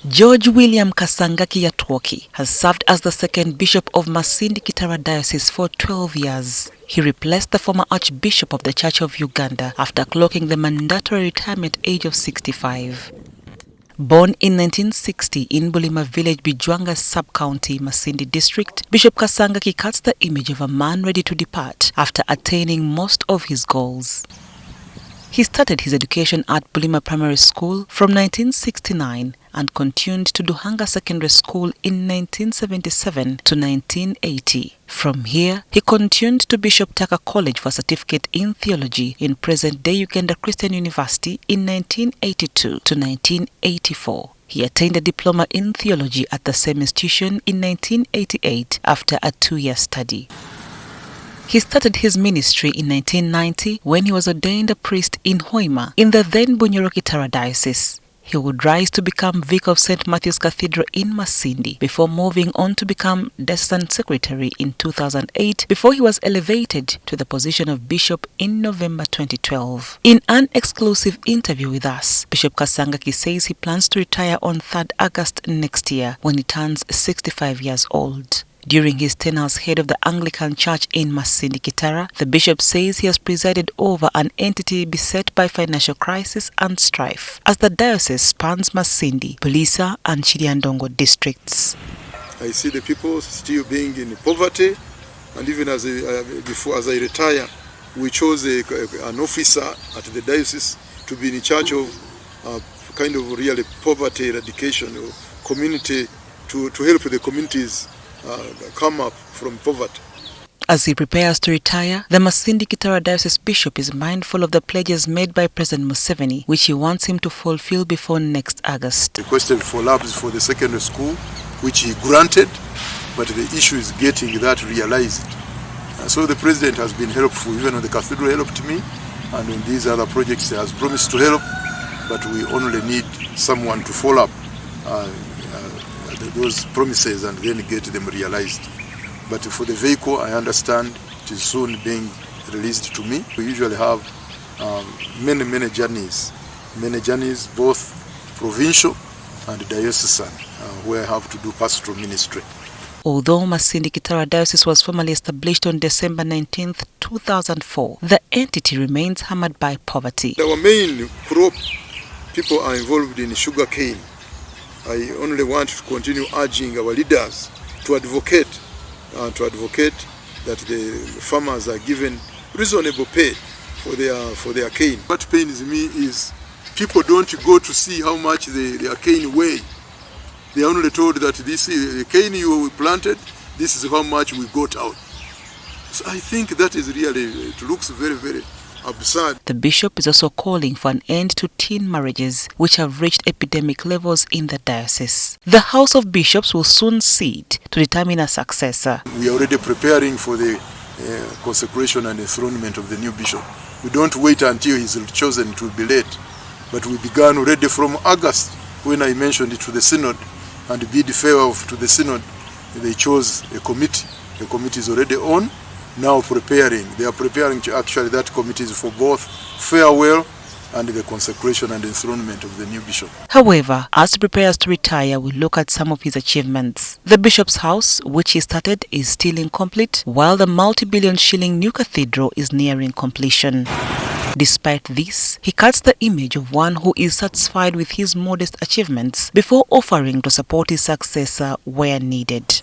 George William Kasangaki has served as the second Bishop of Masindi Kitara Diocese for 12 years. He replaced the former Archbishop of the Church of Uganda after clocking the mandatory retirement age of 65. Born in 1960 in Bulima Village, Bijwanga Sub-County, Masindi District, Bishop Kasangaki cuts the image of a man ready to depart after attaining most of his goals. He started his education at Bulima Primary School from 1969 and continued to Duhanga Secondary School in 1977 to 1980. From here, he continued to Bishop Tucker College for a certificate in theology in present-day Uganda Christian University in 1982 to 1984. He attained a diploma in theology at the same institution in 1988 after a 2-year study. He started his ministry in 1990 when he was ordained a priest in Hoima in the then Bunyoro Kitara Diocese. He would rise to become Vicar of St. Matthew's Cathedral in Masindi before moving on to become Diocesan Secretary in 2008 before he was elevated to the position of Bishop in November 2012. In an exclusive interview with us, Bishop Kasangaki says he plans to retire on 3rd August next year when he turns 65 years old. During his tenure as head of the Anglican Church in Masindi Kitara, the bishop says he has presided over an entity beset by financial crisis and strife, as the diocese spans Masindi, Bulisa and Chiriandongo districts. I see the people still being in poverty, and even as I retire, we chose an officer at the diocese to be in charge of kind of really poverty eradication or community, to help the communities come up from poverty. As he prepares to retire, the Masindi Kitara Diocese Bishop is mindful of the pledges made by President Museveni, which he wants him to fulfill before next August. Requested for labs for the secondary school, which he granted, but the issue is getting that realized. So the President has been helpful, even when the cathedral helped me, and in these other projects he has promised to help, but we only need someone to follow up those promises and then get them realized. But for the vehicle, I understand it is soon being released to me. We usually have many journeys, both provincial and diocesan, where I have to do pastoral ministry. Although Masindi Kitara Diocese was formally established on December 19, 2004, the entity remains hammered by poverty. Our main crop people are involved in sugar cane. I only want to continue urging our leaders to advocate that the farmers are given reasonable pay for their cane. What pains me is people don't go to see how much their cane weigh. They are only told that this the cane you planted, this is how much we got out. So I think that is really, it looks very absurd. The bishop is also calling for an end to teen marriages, which have reached epidemic levels in the diocese. The House of Bishops will soon sit to determine a successor. We are already preparing for the consecration and enthronement of the new bishop. We don't wait until he is chosen to be late, but we began already from August when I mentioned it to the synod and bid farewell to the synod. They chose a committee. The committee is already on. Now preparing. They are preparing to actually that committee is for both farewell and the consecration and enthronement of the new bishop. However, as he prepares to retire, we look at some of his achievements. The bishop's house, which he started, is still incomplete, while the multi-billion shilling new cathedral is nearing completion. Despite this, he cuts the image of one who is satisfied with his modest achievements before offering to support his successor where needed.